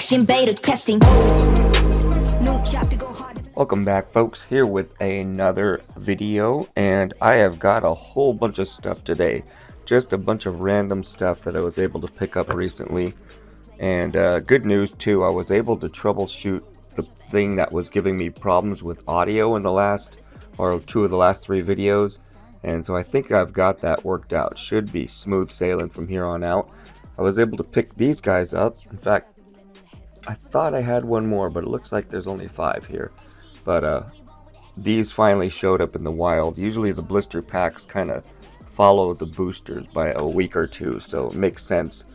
action, beta testing. New chapter, go hard. Welcome back, folks, here with another video, and I have got a whole bunch of stuff today. Just a bunch of random stuff that I was able to pick up recently. And good news too, I was able to troubleshoot the thing that was giving me problems with audio in the last, or two of the last three videos. And so I think I've got that worked out. Should be smooth sailing from here on out. I was able to pick these guys up. In fact, I thought I had one more, but it looks like there's only 5 here. But these finally showed up in the wild. Usually the blister packs kind of follow the boosters by a week or two, so it makes sense.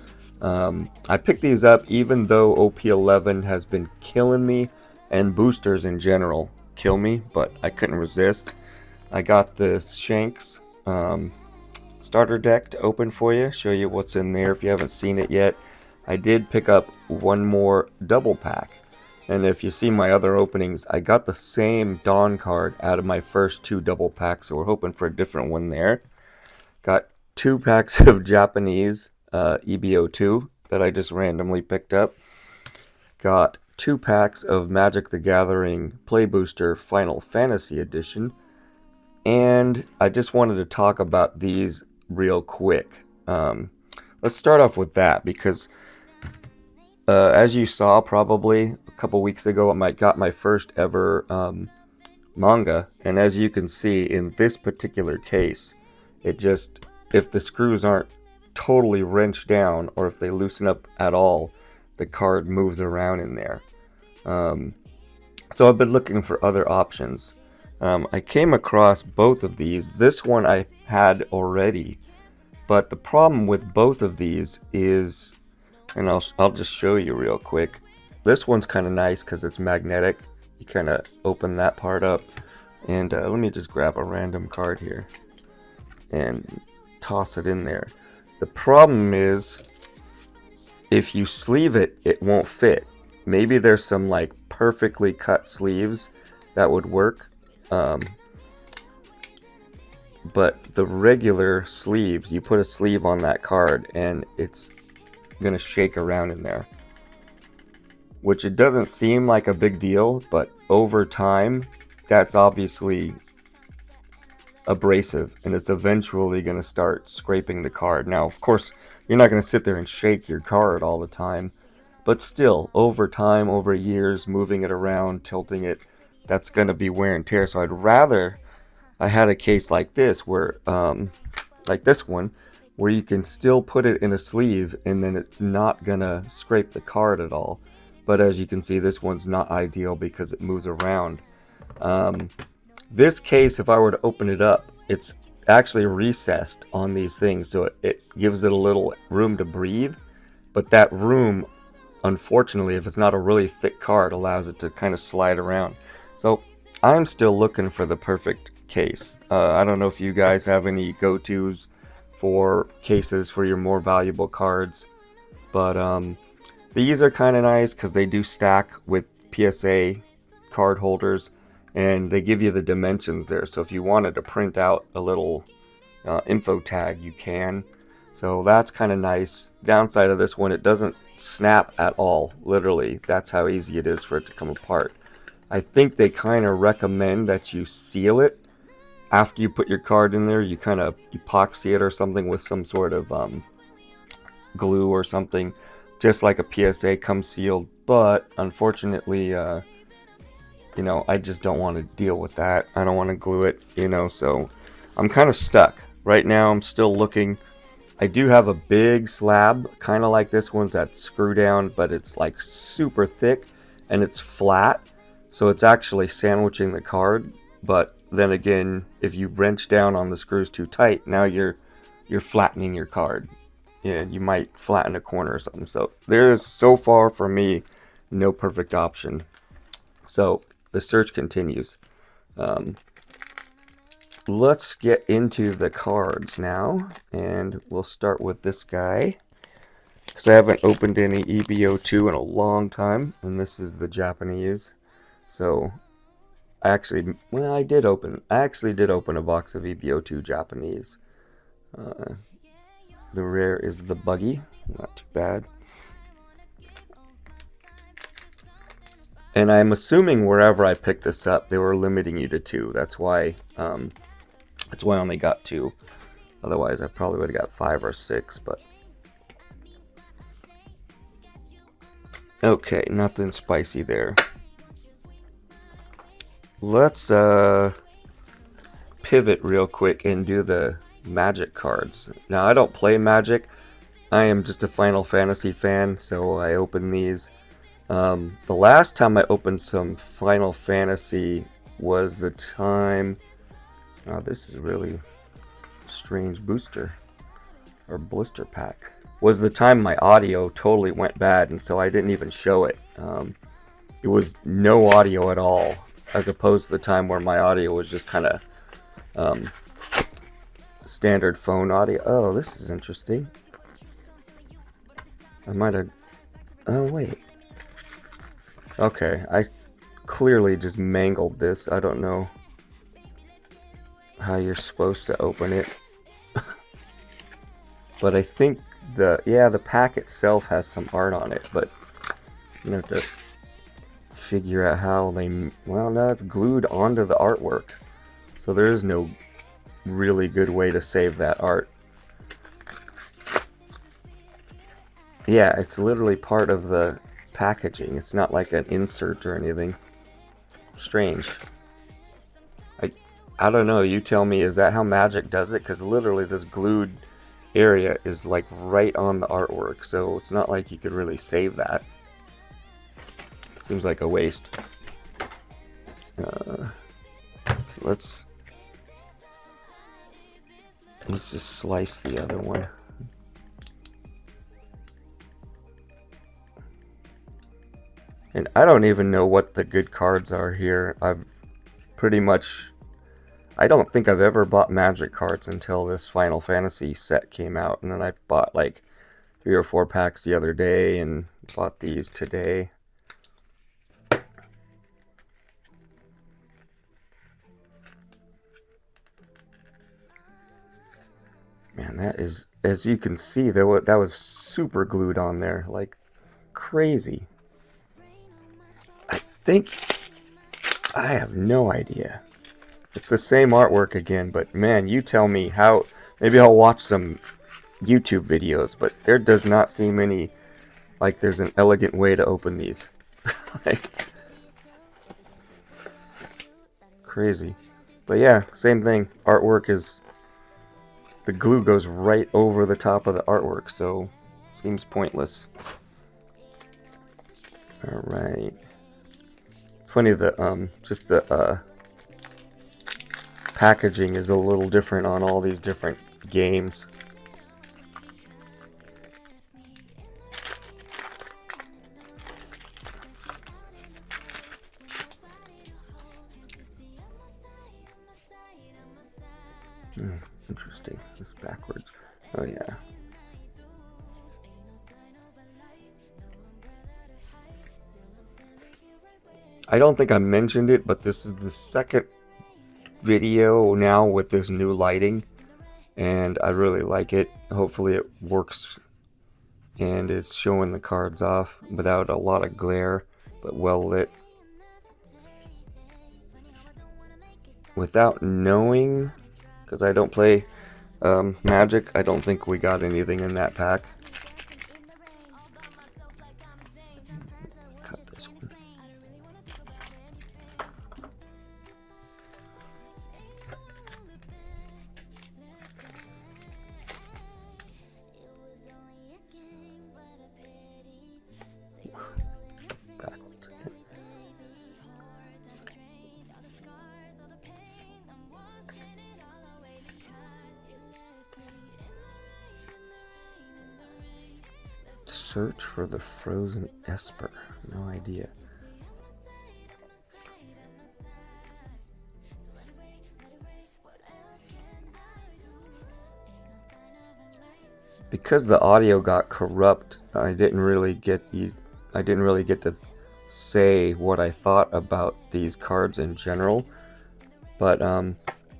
I picked these up even though OP11 has been killing me, and boosters in general kill me, but I couldn't resist. I got the Shanks starter deck to open for you, show you what's in there if you haven't seen it yet. I did pick up one more double pack. And if you see my other openings, I got the same Dawn card out of my first 2 double packs, so we're hoping for a different one there. Got 2 packs of Japanese EBO2 that I just randomly picked up. Got 2 packs of Magic the Gathering Play Booster Final Fantasy Edition. And I just wanted to talk about these real quick. Let's start off with that because as you saw probably a couple weeks ago, I got my first ever manga, and as you can see in this particular case, it just, if the screws aren't totally wrenched down or if they loosen up at all, the card moves around in there. So I've been looking for other options. I came across both of these. This one I had already, but the problem with both of these is, and I'll just show you real quick. This one's kind of nice because it's magnetic. You kind of open that part up, and let me just grab a random card here and toss it in there. The problem is if you sleeve it, it won't fit. Maybe there's some like perfectly cut sleeves that would work, but the regular sleeves, you put a sleeve on that card and it's gonna shake around in there, which it doesn't seem like a big deal, but over time that's obviously abrasive and it's eventually going to start scraping the card. Now of course you're not going to sit there and shake your card all the time, but still over time, over years, moving it around, tilting it, that's going to be wear and tear. So I'd rather I had a case like this where like this one, where you can still put it in a sleeve and then it's not gonna scrape the card at all. But as you can see, this one's not ideal because it moves around. This case, if I were to open it up, it's actually recessed on these things, so it gives it a little room to breathe. But that room, unfortunately, if it's not a really thick card, allows it to kind of slide around. So I'm still looking for the perfect case. I don't know if you guys have any go-tos for cases for your more valuable cards, but these are kind of nice because they do stack with PSA card holders and they give you the dimensions there, so if you wanted to print out a little info tag, you can. So that's kind of nice. Downside of this one, it doesn't snap at all, literally. That's how easy it is for it to come apart. I think they kind of recommend that you seal it after you put your card in there. You kind of epoxy it or something with some sort of glue or something, just like a PSA comes sealed. But unfortunately, you know, I just don't want to deal with that. I don't want to glue it, you know, so I'm kind of stuck. Right now I'm still looking. I do have a big slab, kind of like this one's, that screw down, but it's like super thick and it's flat, so it's actually sandwiching the card. But then again, if you wrench down on the screws too tight, now you're flattening your card. Yeah, you might flatten a corner or something. So there's, so far for me, no perfect option. So the search continues. Let's get into the cards now, and we'll start with this guy because I haven't opened any EBO2 in a long time, and this is the Japanese. So I actually did open a box of EBO2 Japanese. The rare is the Buggy, not too bad. And I'm assuming wherever I picked this up, they were limiting you to 2. That's why I only got 2. Otherwise, I probably would have got 5 or 6. But okay, nothing spicy there. Let's pivot real quick and do the Magic cards. Now, I don't play Magic. I am just a Final Fantasy fan, so I open these. The last time I opened some Final Fantasy was the time... Oh, this is really strange booster or blister pack. Was the time my audio totally went bad, and so I didn't even show it. It was no audio at all, as opposed to the time where my audio was just kind of standard phone audio. Oh, this is interesting. I might have... Oh, wait. Okay, I clearly just mangled this. I don't know how you're supposed to open it. But I think the pack itself has some art on it, but you have to figure out how they... Well, no, it's glued onto the artwork. So there is no really good way to save that art. Yeah, it's literally part of the packaging. It's not like an insert or anything. Strange. I don't know, you tell me, is that how Magic does it? Because literally this glued area is like right on the artwork, so it's not like you could really save that. Seems like a waste. Let's just slice the other one. And I don't even know what the good cards are here. I don't think I've ever bought Magic cards until this Final Fantasy set came out. And then I bought like 3 or 4 packs the other day and bought these today. Man, that is, as you can see, that was super glued on there. Like crazy. I have no idea. It's the same artwork again, but man, you tell me how. Maybe I'll watch some YouTube videos, but there does not seem any like there's an elegant way to open these. Like, crazy. But yeah, same thing. Artwork is, the glue goes right over the top of the artwork, so seems pointless. All right. Funny that just the packaging is a little different on all these different games. Interesting. It's backwards. Oh yeah. I don't think I mentioned it, but this is the second video now with this new lighting, and I really like it. Hopefully it works and it's showing the cards off without a lot of glare, but well lit. Without knowing, because I don't play Magic, I don't think we got anything in that pack. Cut this one. Backwards again. Search for the frozen Esper. No idea. Because the audio got corrupt, I didn't really get to say what I thought about these cards in general. But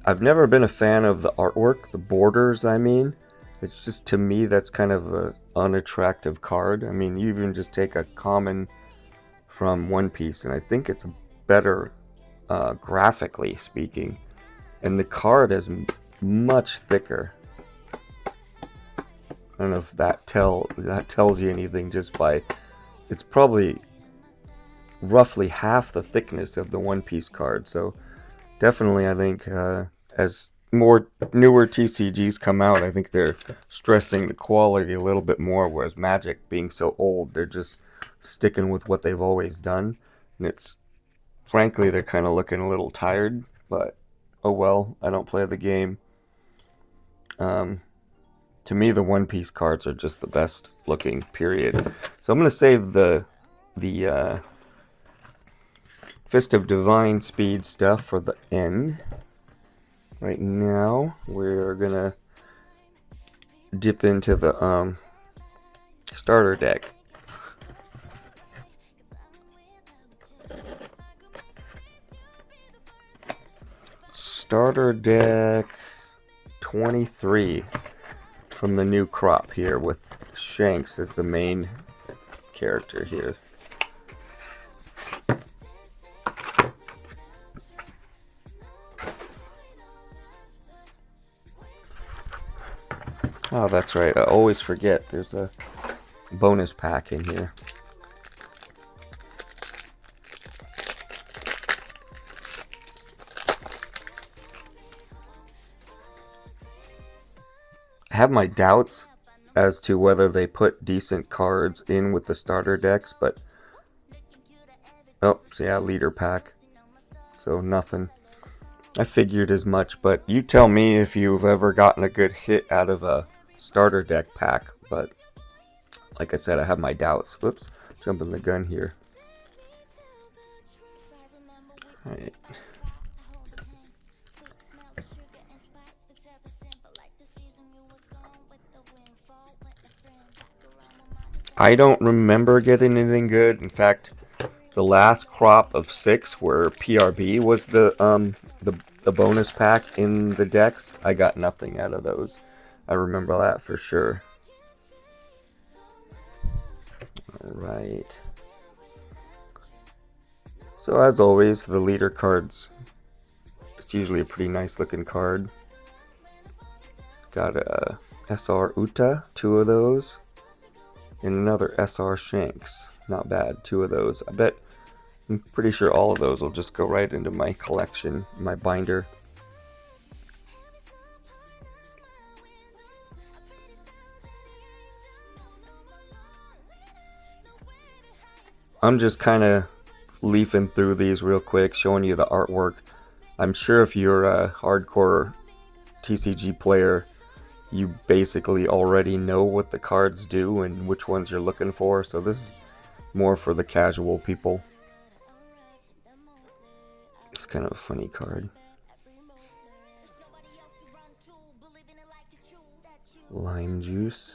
I've never been a fan of the artwork, the borders, I mean. It's just, to me, that's kind of an unattractive card. I mean, you even just take a common from One Piece, and I think it's better graphically speaking, and the card is much thicker. I don't know if that tells you anything just by, it's probably roughly half the thickness of the One Piece card. So definitely, I think as more newer TCGs come out, I think they're stressing the quality a little bit more, whereas Magic being so old, they're just sticking with what they've always done, and it's frankly they're kind of looking a little tired, but oh well, I don't play the game. To me, the One Piece cards are just the best looking, period. So I'm going to save the Fist of Divine Speed stuff for the end. Right now, we're going to dip into the starter deck. Starter deck 23 from the new crop here, with Shanks as the main character here. Oh, that's right. I always forget there's a bonus pack in here. I have my doubts as to whether they put decent cards in with the starter decks, but oh, so yeah, leader pack. So nothing. I figured as much, but you tell me if you've ever gotten a good hit out of a starter deck pack. But like I said, I have my doubts. Whoops, jumping the gun here. All right. I don't remember getting anything good. In fact, the last crop of 6 where PRB was the bonus pack in the decks, I got nothing out of those. I remember that for sure. Alright. So as always, the leader cards, it's usually a pretty nice looking card. Got a SR Uta, 2 of those. And another SR Shanks. Not bad, 2 of those. I'm pretty sure all of those will just go right into my collection, my binder. I'm just kind of leafing through these real quick, showing you the artwork. I'm sure if you're a hardcore TCG player, you basically already know what the cards do and which ones you're looking for, so this is more for the casual people. It's kind of a funny card. Lime juice.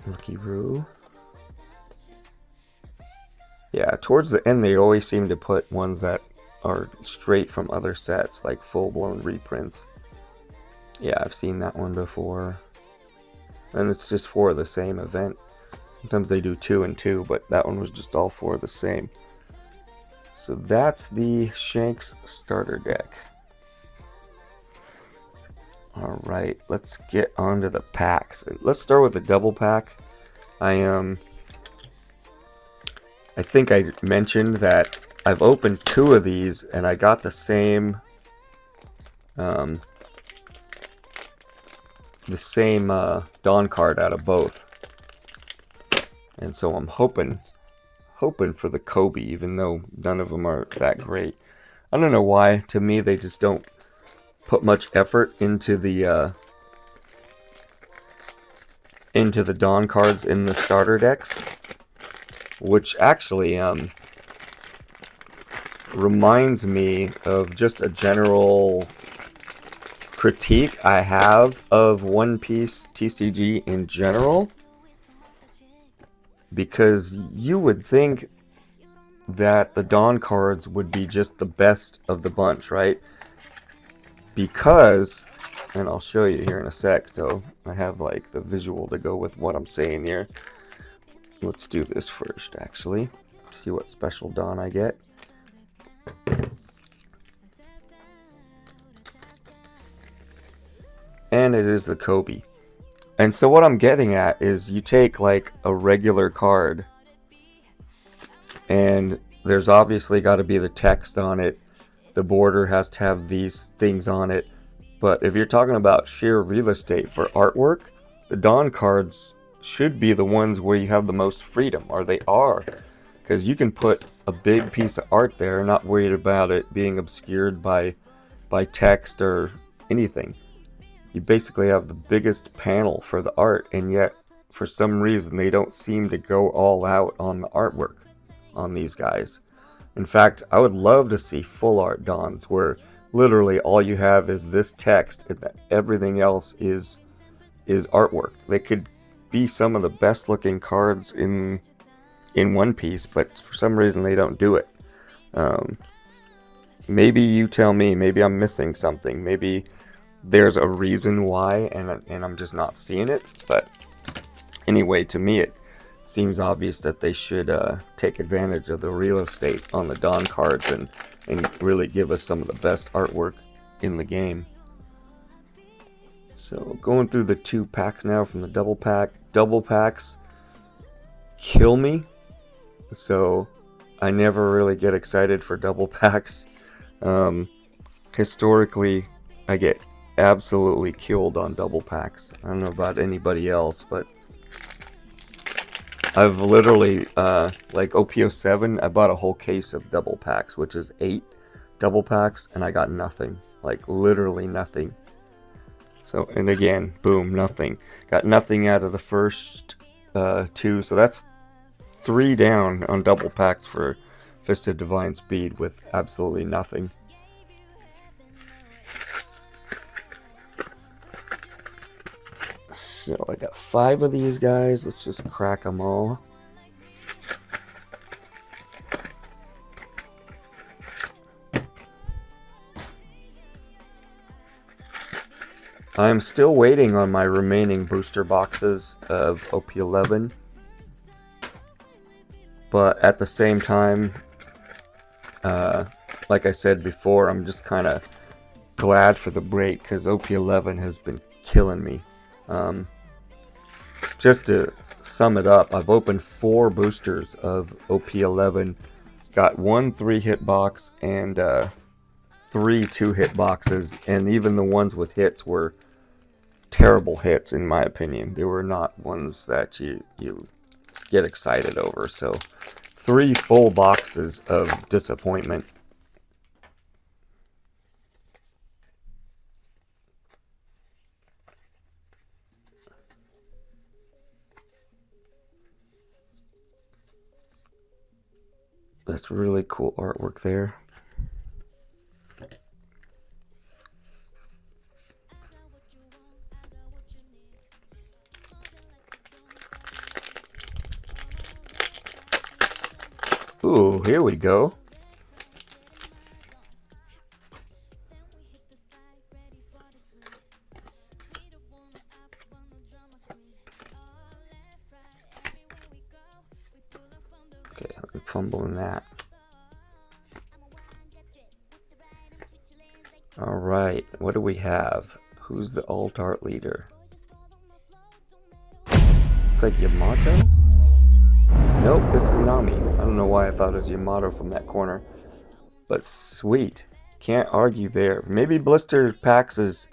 Lucky Roo. Yeah, towards the end they always seem to put ones that are straight from other sets, like full-blown reprints. Yeah, I've seen that one before. And it's just for the same event. Sometimes they do 2 and 2, but that one was just all for the same. So that's the Shanks starter deck. Alright, let's get on to the packs. Let's start with the double pack. I think I mentioned that I've opened 2 of these and I got the same Dawn card out of both. And so I'm hoping for the Kobe, even though none of them are that great. I don't know why. To me, they just don't put much effort into the Dawn cards in the starter decks, which actually reminds me of just a general critique I have of One Piece TCG in general. Because you would think that the Dawn cards would be just the best of the bunch, right? Because, and I'll show you here in a sec, so I have like the visual to go with what I'm saying here. let's do this first, actually. See what special Don I get. And it is the Kobe. And so what I'm getting at is you take like a regular card, and there's obviously got to be the text on it. The border has to have these things on it. But if you're talking about sheer real estate for artwork, the Dawn cards should be the ones where you have the most freedom, or they are. Because you can put a big piece of art there, not worried about it being obscured by text or anything. You basically have the biggest panel for the art, and yet for some reason they don't seem to go all out on the artwork on these guys. In fact, I would love to see full art Dawns where literally all you have is this text and everything else is artwork. They could be some of the best looking cards in One Piece, but for some reason they don't do it. Maybe you tell me, maybe I'm missing something, maybe there's a reason why and I'm just not seeing it. But anyway, to me it seems obvious that they should take advantage of the real estate on the Dawn cards and really give us some of the best artwork in the game. So going through the 2 packs now from the double pack. Double packs kill me, so I never really get excited for double packs. Historically, I get absolutely killed on double packs. I don't know about anybody else, but I've literally, like OP07, I bought a whole case of double packs, which is 8 double packs, and I got nothing. Like, literally nothing. So, and again, boom, nothing. Got nothing out of the first 2, so that's 3 down on double packs for Fist of Divine Speed with absolutely nothing. So I got 5 of these guys. Let's just crack them all. I'm still waiting on my remaining booster boxes of OP11. But at the same time, like I said before, I'm just kind of glad for the break because OP11 has been killing me. Just to sum it up, I've opened 4 boosters of OP11, got 1 3-hit box and 3 2-hit boxes, and even the ones with hits were terrible hits in my opinion. They were not ones that you get excited over. So 3 full boxes of disappointment. That's really cool artwork there. Ooh, here we go. Okay, I'm fumbling that. Alright, what do we have? Who's the alt art leader? It's like Yamato? Nope, it's Nami. I don't know why I thought it was Yamato from that corner. But sweet. Can't argue there. Maybe blister packs is...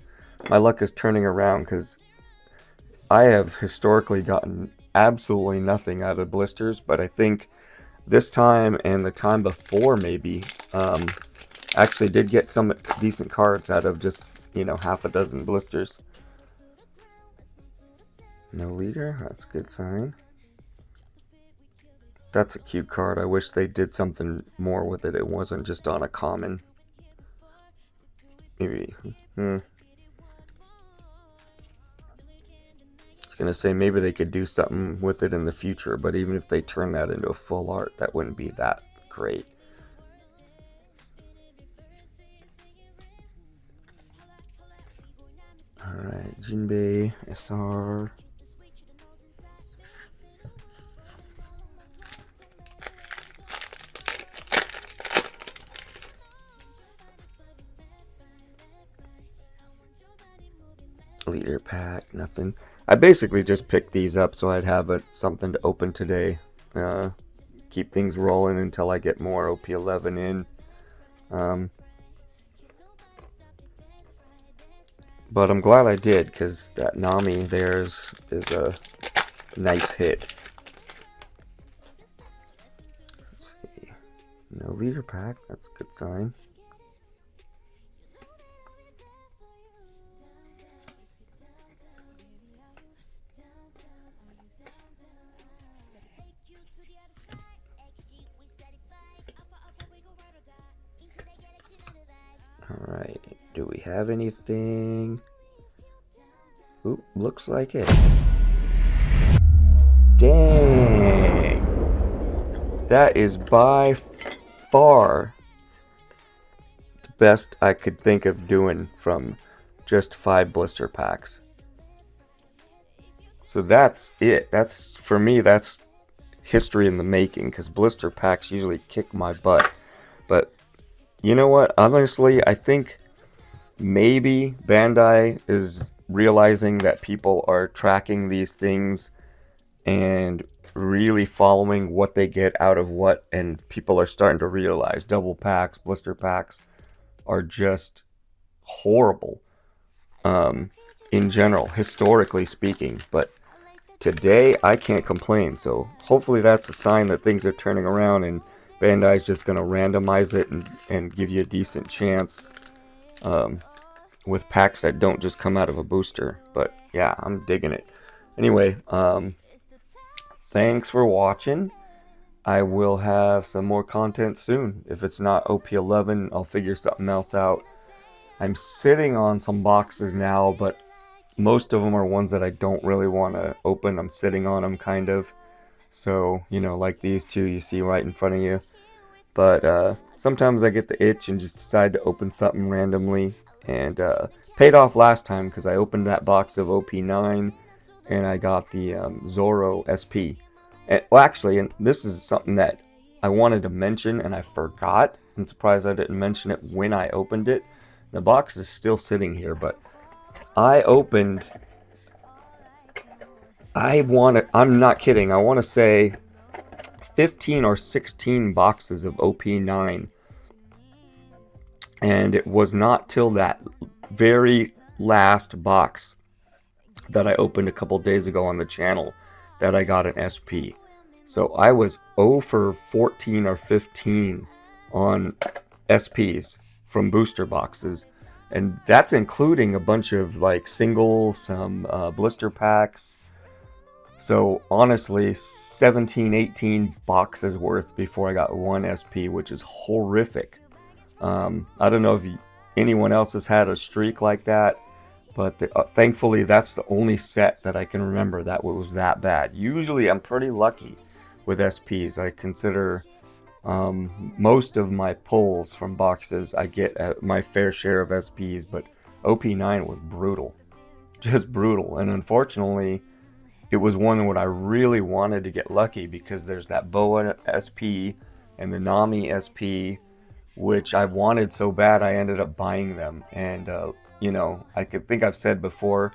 my luck is turning around because I have historically gotten absolutely nothing out of blisters, but I think this time and the time before maybe actually did get some decent cards out of just, you know, half a dozen blisters. No leader, that's a good sign. That's a cute card. I wish they did something more with it. It wasn't just on a common. Maybe. I was gonna say maybe they could do something with it in the future, but even if they turn that into a full art, that wouldn't be that great. Alright, Jinbei, SR. Leader pack, nothing. I basically just picked these up so I'd have something to open today. Keep things rolling until I get more OP11 in. But I'm glad I did, because that Nami there is a nice hit. Let's see. No leader pack, that's a good sign. Alright, do we have anything? Oop, looks like it. Dang! That is by far the best I could think of doing from just 5 blister packs. So that's it. That's, for me, that's history in the making, because blister packs usually kick my butt. But you know what? Honestly, I think maybe Bandai is realizing that people are tracking these things and really following what they get out of what, and people are starting to realize double packs, blister packs are just horrible in general, historically speaking. But today, I can't complain. So hopefully that's a sign that things are turning around, and Bandai's just going to randomize it and give you a decent chance with packs that don't just come out of a booster. But yeah, I'm digging it. Anyway, thanks for watching. I will have some more content soon. If it's not OP11, I'll figure something else out. I'm sitting on some boxes now, but most of them are ones that I don't really want to open. I'm sitting on them, kind of. So, you know, like these two you see right in front of you. But sometimes I get the itch and just decide to open something randomly. And paid off last time because I opened that box of OP9 and I got the Zoro SP. And, well, actually, and this is something that I wanted to mention and I forgot. I'm surprised I didn't mention it when I opened it. The box is still sitting here, but I opened... I'm not kidding, I want to say 15 or 16 boxes of OP9, and it was not till that very last box that I opened a couple days ago on the channel that I got an SP. So I was 0 for 14 or 15 on SPs from booster boxes, and that's including a bunch of like singles, some blister packs. So honestly, 17, 18 boxes worth before I got one SP, which is horrific. I don't know if anyone else has had a streak like that, but thankfully that's the only set that I can remember that was that bad. Usually I'm pretty lucky with SPs. I consider most of my pulls from boxes I get my fair share of SPs, but OP9 was brutal. Just brutal. And unfortunately, it was one where I really wanted to get lucky because there's that Boa SP and the Nami SP, which I wanted so bad I ended up buying them. And, you know, I think I've said before,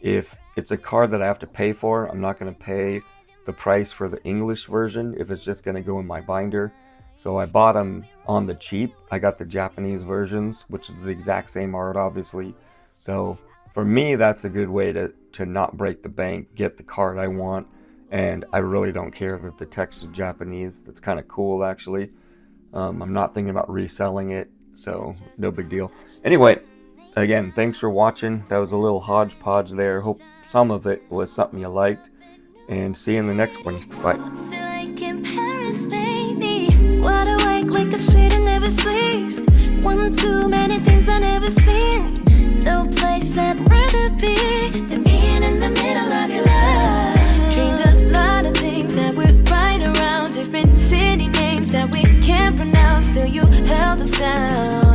if it's a card that I have to pay for, I'm not going to pay the price for the English version if it's just going to go in my binder. So I bought them on the cheap. I got the Japanese versions, which is the exact same art, obviously. So for me, that's a good way to not break the bank, get the card I want, and I really don't care that the text is Japanese. That's kind of cool, actually. I'm not thinking about reselling it, so no big deal. Anyway, again, thanks for watching. That was a little hodgepodge there. Hope some of it was something you liked, and see you in the next one. Bye. Wide awake like the city never sleeps. One too many things I never seen. No place I'd rather be than being in the middle of your life. Dreamed a lot of things that would right around. Different city names that we can't pronounce till you held us down.